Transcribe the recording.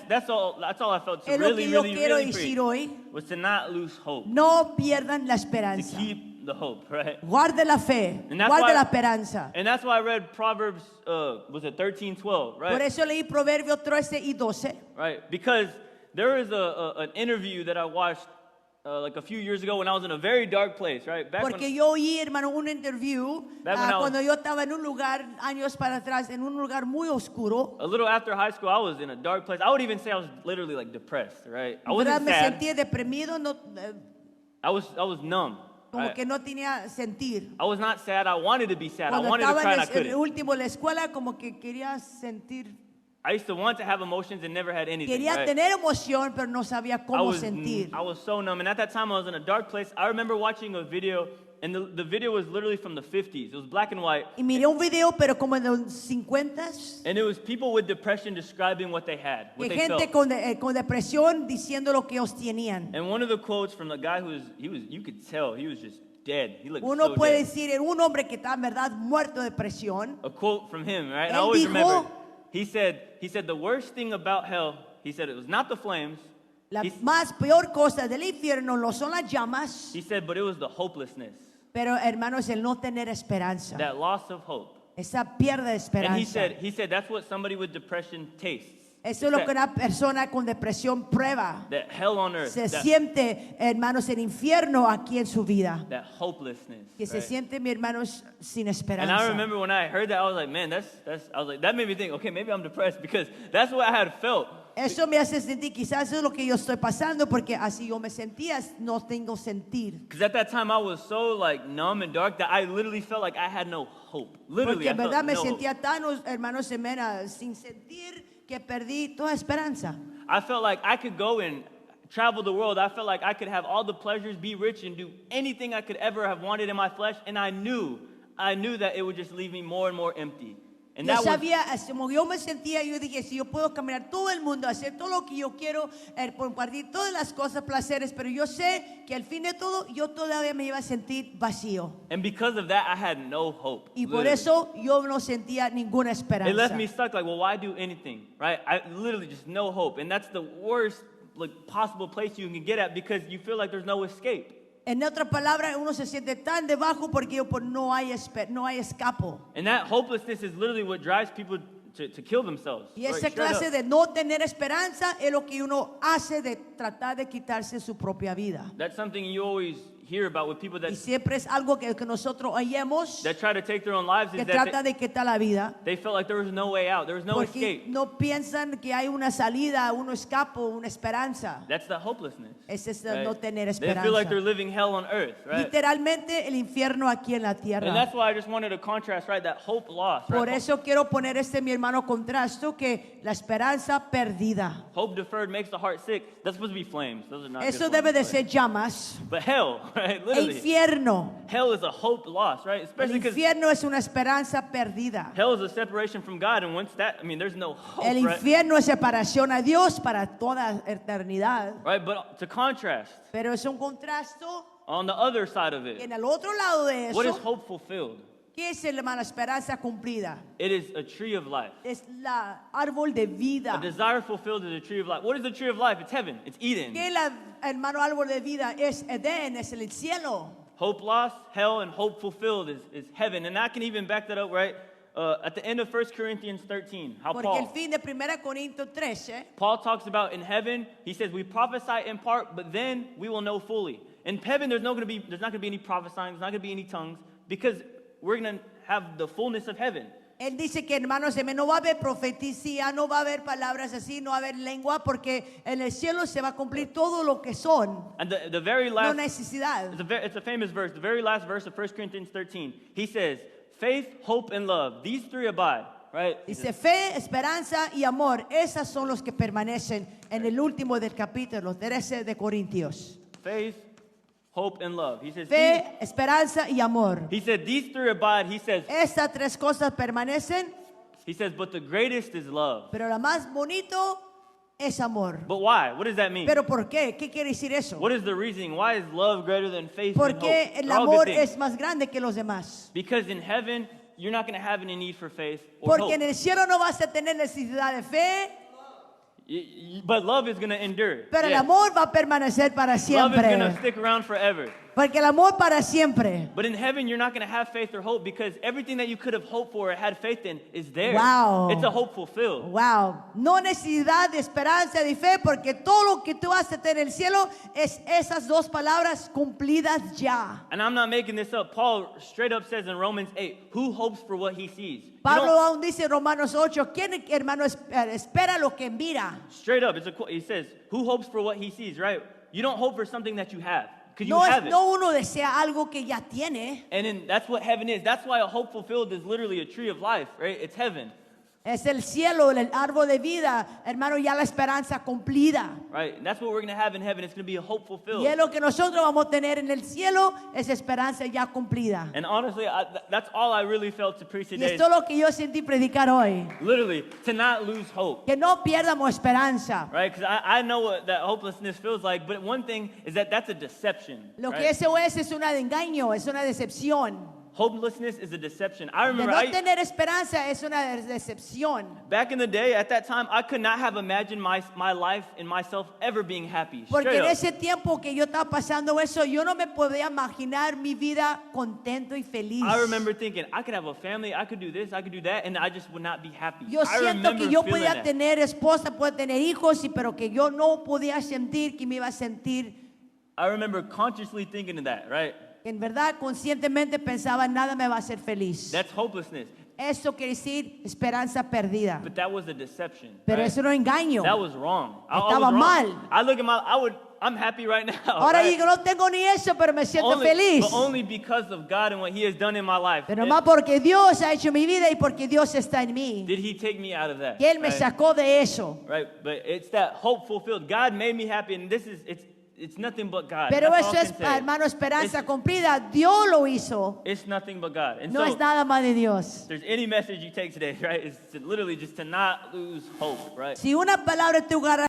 That's all I felt. Es lo que yo quiero really decir preach, hoy. was to not lose hope. No pierdan la To esperanza. keep the hope, right? Guarde la fe. And that's Guarde why- la esperanza. And that's why I read Proverbs, was it 13:12, right? Por eso leí Proverbios 13 y 12. Right, because there is an interview that I watched like a few years ago when I was in a very dark place, right? Porque yo oí, hermano, un interview Back when I was- cuando yo estaba en un lugar, años para atrás, en un lugar muy oscuro. A little after high school, I was in a dark place. I would even say I was literally like depressed, right? I ¿Verdad? wasn't Me sad. sentía deprimido, no, I was numb. como right? que no tenía sentir. I was not sad. I wanted to be sad. I Cuando wanted to estaba cry and I en el couldn't. último de la escuela, como que quería sentir. I used to want to have emotions and never had anything. Quería right? tener emoción, pero no sabía I cómo was, sentir. I was so numb. And at that time, I was in a dark place. I remember watching a video, and the video was literally from the 50s. It was black and white. Y miré un video, pero como en los 50s, And it was people with depression describing what they had, what que they gente felt. con depresión diciendo lo que ellos tenían. And one of the quotes from the guy you could tell, he was just dead. He looked Uno so puede dead. decir, en un hombre que está en verdad muerto de depresión, A quote from him, right? And I Él always dijo- remember. He said the worst thing about hell, he said it was not the flames. la He, más peor cosa del infierno no son las llamas, he said, but it was the hopelessness, pero hermanos, el no tener esperanza. that loss of hope. Esa pierde de And esperanza. he said that's what somebody with depression tastes. Eso es lo That- que una persona con depresión prueba. That hell on earth, Se that, siente, hermanos, el infierno aquí en su vida. that hopelessness. Que se right? siente, mi hermanos, sin And esperanza. I remember when I heard that, I was like, man, that made me think, okay, maybe I'm depressed because that's what I had felt. Eso me hace sentir, quizás eso es lo que yo estoy pasando, porque así yo me sentía, no tengo sentir. Because at that time I was so like numb and dark that I literally felt like I had no hope. Literally, Porque I en felt verdad me no hope. sentía tan, hermanos, sin sentir que perdí toda esperanza. I felt like I could go and travel the world. I felt like I could have all the pleasures, be rich, and do anything I could ever have wanted in my flesh. And I knew that it would just leave me more and more empty. And Yo that was, sabía, como yo me sentía, yo dije, si yo puedo caminar todo el mundo, hacer todo lo que yo quiero, compartir todas las cosas, placeres, pero yo sé que al fin de todo, yo todavía me iba a sentir vacío. and because of that, I had no hope. Y por literally. eso yo no sentía ninguna It esperanza. left me stuck like, well, why do anything, right? I literally just no hope. And that's the worst like possible place you can get at because you feel like there's no escape. En otras palabras, uno se siente tan debajo porque no hay escapo. And that hopelessness is literally what drives people to kill themselves. Y right? esa Straight clase up. de no tener esperanza es lo que uno hace de tratar de quitarse su propia vida. That's something you always hear about with people Y that siempre es algo que nosotros oímos try to take their own lives que is that trata de quitar la vida. they felt like there was no way out. There was no Porque escape. no piensan que hay una salida, un escapo, una esperanza. That's the hopelessness. Ese es right? no tener They feel like esperanza. they're living hell on earth, right? Literalmente el infierno aquí en la And tierra. that's why I just wanted to contrast, right, that hope lost. Right? Por eso quiero poner mi hermano contrasto, que la esperanza perdida. Hope deferred makes the heart sick. That's supposed to be flames. Those are not Eso good debe de flames, ser llamas. right? But hell, right? El Literally. infierno. Hell is a hope lost, right? El Especially because infierno es una esperanza perdida. hell is a separation from God. And once that, I mean, there's no hope, El right? infierno es separación a Dios para toda eternidad. Right? But to contrast, Pero es un contrasto on the other side of que it, en el otro lado de what is eso, hope fulfilled? ¿qué es la esperanza cumplida? It is a tree of life. Es la árbol de vida. A desire fulfilled is a tree of life. What is the tree of life? It's heaven. It's Eden. ¿Qué hermano árbol de vida? Es Edén, es el cielo. Hope lost, hell, and hope fulfilled is heaven. And I can even back that up, right? At the end of 1 Corinthians 13, how Porque el Paul fin de 1 Corintios 13, Paul talks about in heaven, he says, we prophesy in part, but then we will know fully. In heaven, there's not going to be any prophesying, there's not going to be any tongues, because we're going to have the fullness of heaven. él dice que, hermanos, no va a haber profecía, no va a haber palabras así, no va a haber lengua, porque en el cielo se va a cumplir todo lo que son. And the very No last, necesidad. it's a famous verse, the very last verse of 1 Corinthians 13, he says, faith, hope, and love, these three abide, right? Dice fe, esperanza y amor. Esas son los que permanecen en el último del capítulo 13 de Corintios. Faith, hope, and love. He says, Fe, esperanza y amor. he said, these three abide, he says, Estas tres cosas permanecen, but the greatest is love. pero la más bonito es amor. But why? What does that mean? ¿Pero por qué? ¿Qué quiere decir eso? What is the reasoning? Why is love greater than faith and hope? Porque el They're all good amor things. es más grande que los demás. Because in heaven, you're not going to have any need for faith or Porque en hope. el cielo no vas a tener necesidad de fe, But love is going to endure. Pero el Yes. amor va a permanecer para Love is going to siempre. stick around forever. Porque el amor para siempre. But in heaven, you're not going to have faith or hope because everything that you could have hoped for or had faith in is there. Wow. It's a hope fulfilled. Wow, no necesidad de esperanza de fe porque todo lo que tú vas a tener en el cielo es esas dos palabras cumplidas ya. And I'm not making this up. Paul straight up says in Romans 8, who hopes for what he sees? You Pablo don't- aún dice en Romanos 8, ¿quién hermano espera lo que mira? Straight up, it's a quote. He says, who hopes for what he sees, right? You don't hope for something that you have because you No, have it. no uno desea algo que ya tiene. And then that's what heaven is. That's why a hope fulfilled is literally a tree of life, right? It's heaven, Es el cielo, el árbol de vida, hermano, ya la esperanza cumplida. right? And that's what we're going to have in heaven. It's going to be a hope fulfilled. Y es lo que nosotros vamos a tener en el cielo, es esperanza ya cumplida. And honestly, that's all I really felt to preach Y today. esto es lo que yo sentí predicar hoy. Literally, to not lose hope, Que no pierdamos esperanza. right? Because I know what that hopelessness feels like, but one thing is that that's a deception. Lo que Right? eso es un engaño, es una decepción. Hopelessness is a deception. I De remember no tener esperanza es una decepción. back in the day, at that time, I could not have imagined my life and myself ever being happy. Porque Straight en up. ese tiempo que yo estaba pasando eso, yo no me podía imaginar mi vida contento y feliz. I remember thinking, I could have a family, I could do this, I could do that, and I just would not be happy. Yo I siento remember que yo feeling podía that. tener esposa, podía tener hijos, pero que yo no podía sentir que me iba a sentir. I remember consciously thinking of that, right? En verdad, conscientemente pensaba, nada me va a hacer feliz. That's hopelessness. Eso quiere decir esperanza perdida. But that was a deception. Pero right? eso era un engaño. That was wrong. I Estaba was wrong. mal. I look at I'm happy right now. Ahora right? digo, no tengo ni eso, pero me siento Only- feliz. But only because of God and what He has done in my life. Pero más porque Dios ha hecho mi vida y porque Dios está en mí. Did He take me out of that? Y Él me right? sacó de eso. Right, but it's that hope fulfilled. God made me happy, and it's nothing but God. Pero That's eso all I es, can say. hermano, esperanza cumplida. Dios lo hizo. It's nothing but God. And No so, es nada más de Dios. if there's any message you take today, right, is to literally just to not lose hope, right? Si una palabra en tu